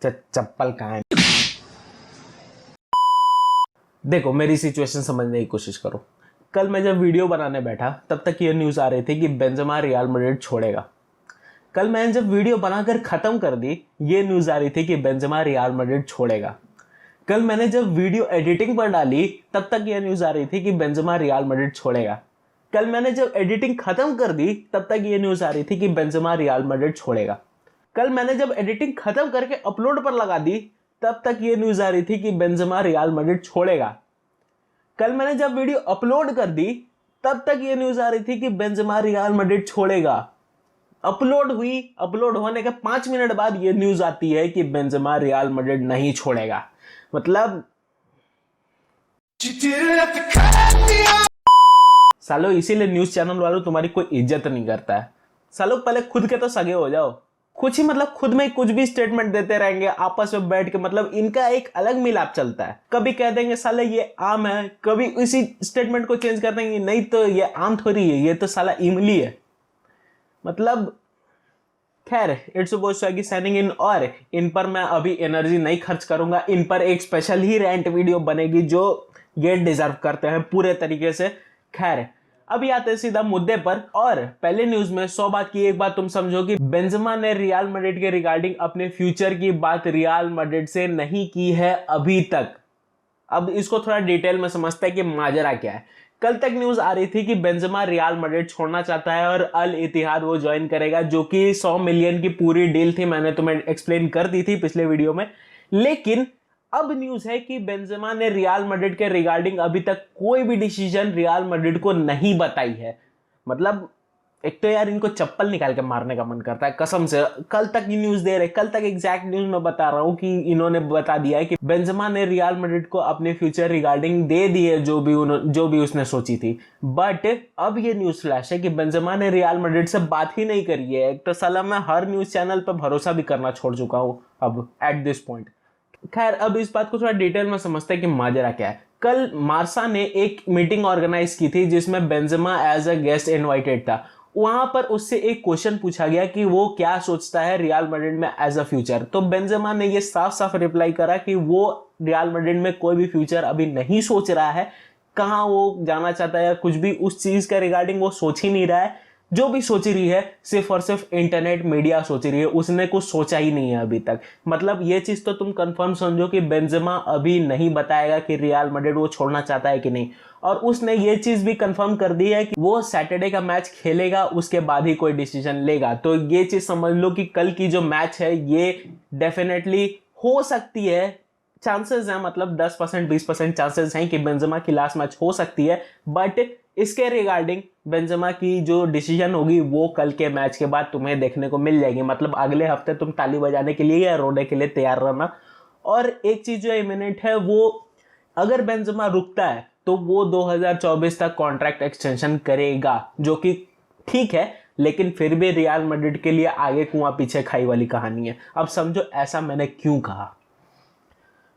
चप्पल कहाँ है? देखो मेरी सिचुएशन समझने की कोशिश करो। कल मैं जब वीडियो बनाने बैठा तब तक ये न्यूज़ आ रही थी कि बेंजेमा रियल मैड्रिड छोड़ेगा। कल मैंने जब वीडियो बनाकर ख़त्म कर दी, ये न्यूज़ आ रही थी कि बेंजेमा रियल मैड्रिड छोड़ेगा। कल मैंने जब वीडियो एडिटिंग पर डाली तब तक ये न्यूज़ आ रही थी कि बेंजेमा रियल मैड्रिड छोड़ेगा। कल मैंने जब एडिटिंग खत्म कर दी तब तक ये न्यूज़ आ रही थी कि बेंजेमा रियल मैड्रिड छोड़ेगा। कल मैंने जब एडिटिंग खत्म करके अपलोड पर लगा दी तब तक ये न्यूज़ आ रही थी कि बेंजेमा रियल मैड्रिड छोड़ेगा। कल मैंने जब वीडियो अपलोड कर दी तब तक ये न्यूज़ आ रही थी कि बेंजेमा रियल मैड्रिड छोड़ेगा। अपलोड हुई, अपलोड होने के 5 मिनट बाद ये न्यूज़ आती है कि बेंजेमा रियल मैड्रिड नहीं छोड़ेगा। मतलब सालो इसीलिए न्यूज़ चैनल वालों तुम्हारी कोई इज्जत नहीं करता है। सालो पहले खुद के तो सगे हो जाओ। कुछ ही मतलब खुद में कुछ भी स्टेटमेंट देते रहेंगे आपस में बैठ के, मतलब इनका एक अलग मिलाप चलता है। कभी कह देंगे साले ये आम है, कभी इसी स्टेटमेंट को चेंज कर देंगे, नहीं तो ये आम थोड़ी है, ये तो साला इमली है। मतलब खैर, इट्स सपोज्ड साइनिंग इन, और इन पर मैं अभी एनर्जी नहीं खर्च करूंगा। इन पर एक स्पेशल ही रेंट वीडियो बनेगी जो ये डिजर्व करते हैं पूरे तरीके से। खैर अभी आते हैं सीधा मुद्दे पर। और पहले न्यूज में 100 बात की एक बात तुम समझो कि बेंजेमा ने रियल मैड्रिड के रिगार्डिंग अपने फ्यूचर की बात रियल मैड्रिड से नहीं की है अभी तक। अब इसको थोड़ा डिटेल में समझते हैं कि माजरा क्या है। कल तक न्यूज आ रही थी कि बेंजेमा रियल मैड्रिड छोड़ना चाहता है और अल इत्तिहाद वो ज्वाइन करेगा, जो कि 100 मिलियन की पूरी डील थी। मैंने तुम्हें एक्सप्लेन कर दी थी पिछले वीडियो में। लेकिन अब न्यूज है कि बेंजेमा ने रियल मैड्रिड के रिगार्डिंग अभी तक कोई भी डिसीजन रियल मैड्रिड को नहीं बताई है। मतलब एक तो यार इनको चप्पल निकाल के मारने का मन करता है कसम से। कल तक ये न्यूज दे रहे, कल तक एग्जैक्ट न्यूज में बता रहा हूं कि इन्होंने बता दिया है कि बेंजेमा ने रियल मैड्रिड को अपने फ्यूचर रिगार्डिंग दे दी है जो भी उसने सोची थी। बट अब ये न्यूज फ्लैश है कि बेंजेमा ने रियल मैड्रिड से बात ही नहीं करी है। एक तो साला मैं हर न्यूज चैनल पर भरोसा भी करना छोड़ चुका हूं अब एट दिस पॉइंट। खैर अब इस बात को थोड़ा डिटेल में समझते हैं कि माजरा क्या है। कल मार्सा ने एक मीटिंग ऑर्गेनाइज की थी जिसमें Benzema as a guest invited था। वहां पर उससे एक क्वेश्चन पूछा गया कि वो क्या सोचता है रियल मैड्रिड में एज अ फ्यूचर। तो बेंजेमा ने ये साफ साफ रिप्लाई करा कि वो रियल मैड्रिड में कोई भी फ्यूचर अभी नहीं सोच रहा है। कहाँ वो जाना चाहता है या कुछ भी उस चीज का रिगार्डिंग वो सोच ही नहीं रहा है। जो भी सोच रही है सिर्फ और सिर्फ इंटरनेट मीडिया सोच रही है, उसने कुछ सोचा ही नहीं है अभी तक। मतलब ये चीज तो तुम कंफर्म समझो कि बेंजेमा अभी नहीं बताएगा कि रियल मैड्रिड वो छोड़ना चाहता है कि नहीं। और उसने ये चीज भी कंफर्म कर दी है कि वो सैटरडे का मैच खेलेगा, उसके बाद ही कोई डिसीजन लेगा। तो ये चीज समझ लो कि कल की जो मैच है ये डेफिनेटली हो सकती है, चांसेस हैं, मतलब 10% 20% चांसेस हैं कि बेंजेमा की लास्ट मैच हो सकती है। बट इसके रिगार्डिंग बेंजेमा की जो डिसीजन होगी वो कल के मैच के बाद तुम्हें देखने को मिल जाएगी। मतलब अगले हफ्ते तुम ताली बजाने के लिए या रोने के लिए तैयार रहना। और एक चीज जो इमिनेंट है वो, अगर बेंजेमा रुकता है तो वो 2024 तक कॉन्ट्रैक्ट एक्सटेंशन करेगा, जो कि ठीक है। लेकिन फिर भी रियल मैड्रिड के लिए आगे कुआं पीछे खाई वाली कहानी है। अब समझो ऐसा मैंने क्यों कहा।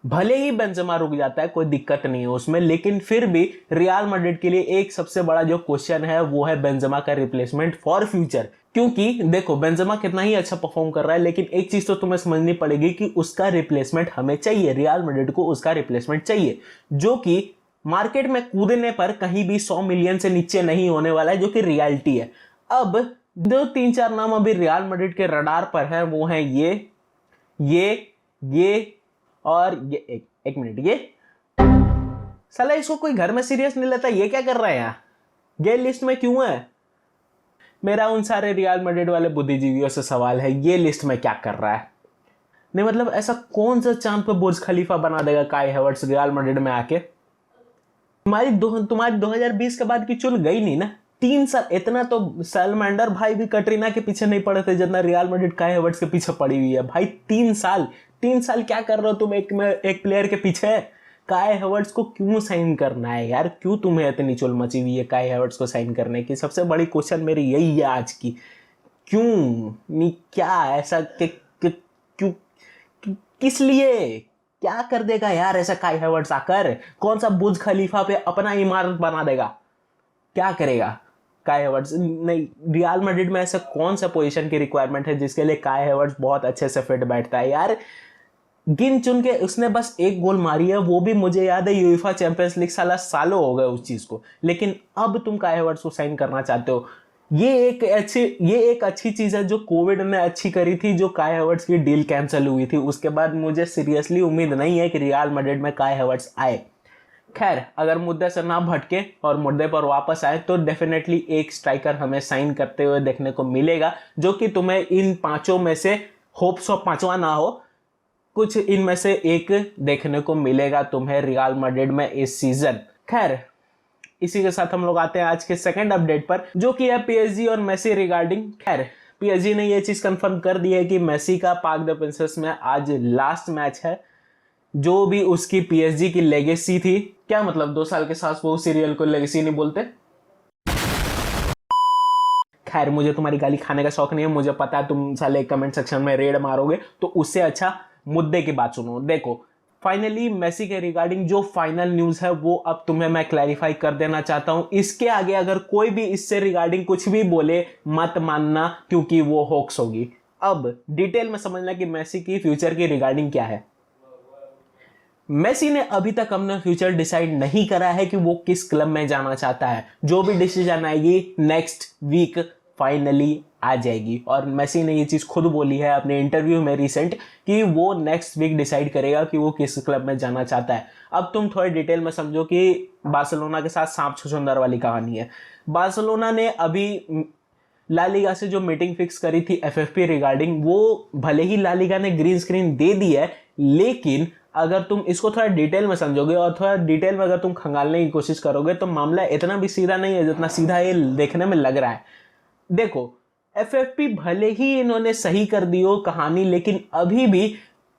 भले ही बेंजेमा रुक जाता है कोई दिक्कत नहीं है उसमें, लेकिन फिर भी रियल मैड्रिड के लिए एक सबसे बड़ा जो क्वेश्चन है वो है बेंजेमा का रिप्लेसमेंट फॉर फ्यूचर। क्योंकि देखो बेंजेमा कितना ही अच्छा परफॉर्म कर रहा है, लेकिन एक चीज तो तुम्हें समझनी पड़ेगी कि उसका रिप्लेसमेंट हमें चाहिए। रियल मैड्रिड को उसका रिप्लेसमेंट चाहिए जो कि मार्केट में कूदने पर कहीं भी 100 मिलियन से नीचे नहीं होने वाला है, जो कि रियलिटी है। अब दो तीन चार नाम अभी रियल मैड्रिड के रडार पर है, वो है ये और ये एक मिनट, ये साला इसको कोई घर में सीरियस नहीं लेता। ये क्या कर रहा है यहाँ, ये लिस्ट में क्यों है? मेरा उन सारे रियल मैड्रिड वाले बुद्धिजीवियों से सवाल है, ये लिस्ट में क्या कर रहा है? नहीं मतलब ऐसा कौन सा चांद पे बुर्ज खलीफा बना देगा काई हैवर्ट्स रियल मैड्रिड में आके? तुम्हारी 2020 के बाद की चुल गई नहीं ना। 3 साल, इतना तो सैलमेंडर भाई भी कटरीना के पीछे नहीं पड़े थे जितना रियल मैड्रिड काई हैवर्ट्स के पीछे पड़ी हुई है भाई। 3 साल, 3 साल क्या कर रहे हो तुम एक प्लेयर के पीछे? काई हैवर्ट्स को क्यों साइन करना है यार? क्यों तुम्हें इतनी चुल मची हुई है काई हैवर्ट्स को साइन करने की? सबसे बड़ी क्वेश्चन मेरी यही है आज की। क्यों नहीं, क्या ऐसा क्यों, किस लिए? क्या कर देगा यार ऐसा काई हैवर्ट्स आकर? कौन सा बुर्ज खलीफा पे अपना इमारत बना देगा? क्या करेगा काई हैवर्ट्स? नहीं, रियल मैड्रिड में ऐसा कौन सा पोजीशन की रिक्वायरमेंट है जिसके लिए काई हैवर्ट्स बहुत अच्छे से फिट बैठता है यार? गिन चुन के उसने बस एक गोल मारी है, वो भी मुझे याद है यूएफा चैंपियंस लीग, साला सालों हो गए उस चीज को। लेकिन अब तुम काई हैवर्ट्स को साइन करना चाहते हो। ये एक अच्छी चीज है जो कोविड ने अच्छी करी थी, जो काई हैवर्ट्स की डील कैंसिल हुई थी। उसके बाद मुझे सीरियसली उम्मीद नहीं है कि रियल मैड्रिड में काई हैवर्ट्स आए। खैर, अगर मुद्दे से ना भटके और मुद्दे पर वापस आए तो डेफिनेटली एक स्ट्राइकर हमें साइन करते हुए देखने को मिलेगा, जो कि तुम्हें इन पांचों में से होप्स ऑफ पांचवा ना हो, कुछ इनमें से एक देखने को मिलेगा तुम्हें रियल मैड्रिड में इस सीजन। खैर, इसी के साथ हम लोग आते हैं आज के सेकंड अपडेट पर, जो कि है पीएसजी और मेसी रिगार्डिंग। खैर, पीएसजी ने यह चीज कंफर्म कर दी है कि मेसी का पार्क द प्रिंसेस में आज लास्ट मैच है। जो भी उसकी पीएसजी की लेगेसी थी, क्या मतलब 2 साल के साथ वो सीरियल को लेगेसी नहीं बोलते। खैर, मुझे तुम्हारी गाली खाने का शौक नहीं है, मुझे पता है तुम साले कमेंट सेक्शन में रेड मारोगे, तो उससे अच्छा मुद्दे की बात सुनो। देखो, फाइनली मेसी के रिगार्डिंग जो फाइनल न्यूज है वो अब तुम्हें मैं क्लैरिफाई कर देना चाहता हूं। इसके आगे अगर कोई भी इससे रिगार्डिंग कुछ भी बोले मत मानना, क्योंकि वो होक्स होगी। अब डिटेल में समझना कि मेसी की फ्यूचर की रिगार्डिंग क्या है। मेसी ने अभी तक अपना फ्यूचर डिसाइड नहीं करा है कि वो किस क्लब में जाना चाहता है। जो भी डिसीजन आएगी नेक्स्ट वीक फाइनली आ जाएगी। और मेसी ने ये चीज खुद बोली है अपने इंटरव्यू में रिसेंट कि वो नेक्स्ट वीक डिसाइड करेगा कि वो किस क्लब में जाना चाहता है। अब तुम थोड़े डिटेल में समझो कि बार्सिलोना के साथ सांप छुछुंदर वाली कहानी है। बार्सिलोना ने अभी ला लीगा से जो मीटिंग फिक्स करी थी एफएफपी रिगार्डिंग, वो भले ही ला लीगा ने ग्रीन स्क्रीन दे दी है, लेकिन अगर तुम इसको थोड़ा डिटेल में समझोगे और थोड़ा डिटेल में अगर तुम खंगालने की कोशिश करोगे तो मामला इतना भी सीधा नहीं है जितना सीधा ये देखने में लग रहा है। देखो, एफएफपी भले ही इन्होंने सही कर दी हो कहानी, लेकिन अभी भी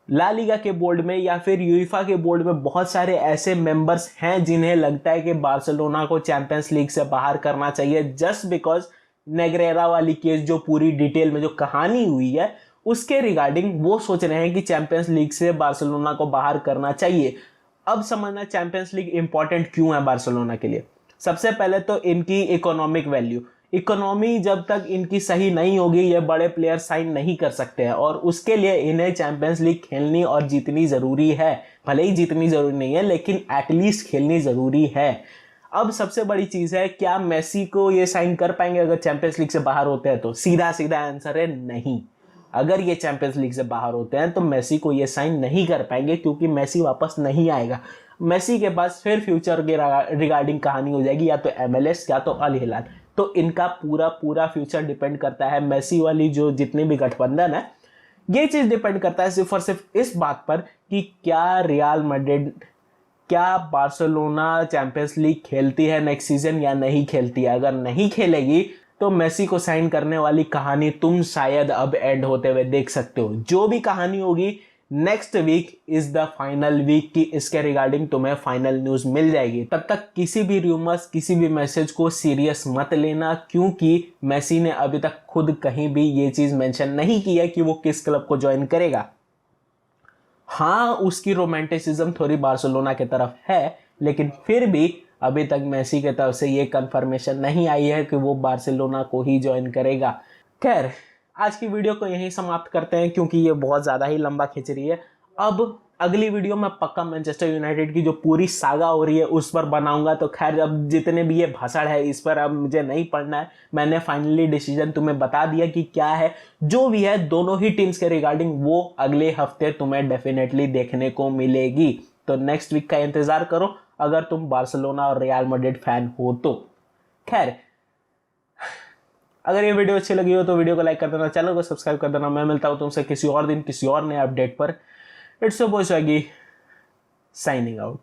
ला लीगा के बोर्ड में या फिर यूएफा के बोर्ड में बहुत सारे ऐसे मेंबर्स हैं जिन्हें लगता है कि बार्सिलोना को चैंपियंस लीग से बाहर करना चाहिए, जस्ट बिकॉज नेग्रेरा वाली केस जो पूरी डिटेल में जो कहानी हुई है उसके रिगार्डिंग वो सोच रहे हैं कि चैंपियंस लीग से बार्सिलोना को बाहर करना चाहिए। अब समझना चैंपियंस लीग इंपॉर्टेंट क्यों है बार्सिलोना के लिए। सबसे पहले तो इनकी इकोनॉमिक वैल्यू, इकोनॉमी जब तक इनकी सही नहीं होगी ये बड़े प्लेयर साइन नहीं कर सकते हैं, और उसके लिए इन्हें चैंपियंस लीग खेलनी और जीतनी जरूरी है। भले ही जीतनी जरूरी नहीं है, लेकिन एटलीस्ट खेलनी जरूरी है। अब सबसे बड़ी चीज है, क्या मेसी को ये साइन कर पाएंगे अगर चैंपियंस लीग से बाहर होते हैं? तो सीधा सीधा आंसर है नहीं। अगर ये चैंपियंस लीग से बाहर होते हैं तो मेसी को ये साइन नहीं कर पाएंगे, क्योंकि मेसी वापस नहीं आएगा। मेसी के पास फिर फ्यूचर के रिगार्डिंग कहानी हो जाएगी, या तो एमएलएस या तो अल हिलाल। तो इनका पूरा पूरा फ्यूचर डिपेंड करता है मेसी वाली जो जितनी भी गठबंधन है, ये चीज डिपेंड करता है सिर्फ और सिर्फ इस बात पर कि क्या रियल मैड्रिड, क्या बार्सिलोना चैंपियंस लीग खेलती है नेक्स्ट सीजन या नहीं खेलती है। अगर नहीं खेलेगी तो मेसी को साइन करने वाली कहानी तुम शायद अब एंड होते हुए देख सकते हो। जो भी कहानी होगी next week is the final week की इसके रिगार्डिंग तुम्हें फाइनल न्यूज मिल जाएगी। तब तक किसी भी रूमर्स, किसी भी मैसेज को सीरियस मत लेना, क्योंकि मेसी ने अभी तक खुद कहीं भी ये चीज मेंशन नहीं की है कि वो किस क्लब को ज्वाइन करेगा। हाँ, उसकी रोमांटिसिज्म थोड़ी बार्सिलोना की तरफ है, लेकिन फिर भी अभी तक मेसी की तरफ से ये कंफर्मेशन नहीं आई है कि वो बार्सिलोना को ही ज्वाइन करेगा। खैर, आज की वीडियो को यहीं समाप्त करते हैं, क्योंकि ये बहुत ज़्यादा ही लंबा खिंच रही है। अब अगली वीडियो में पक्का मैनचेस्टर यूनाइटेड की जो पूरी सागा हो रही है उस पर बनाऊंगा। तो खैर, अब जितने भी ये भाषण है इस पर अब मुझे नहीं पढ़ना है। मैंने फाइनली डिसीजन तुम्हें बता दिया कि क्या है। जो भी है दोनों ही टीम्स के रिगार्डिंग वो अगले हफ्ते तुम्हें डेफिनेटली देखने को मिलेगी। तो नेक्स्ट वीक का इंतजार करो अगर तुम बार्सिलोना और रियल मैड्रिड फैन हो तो। खैर, अगर ये वीडियो अच्छी लगी हो तो वीडियो को लाइक कर देना, चैनल को सब्सक्राइब कर देना। मैं मिलता हूं तुमसे किसी और दिन किसी और नए अपडेट पर। It's your boy Swiggy signing out.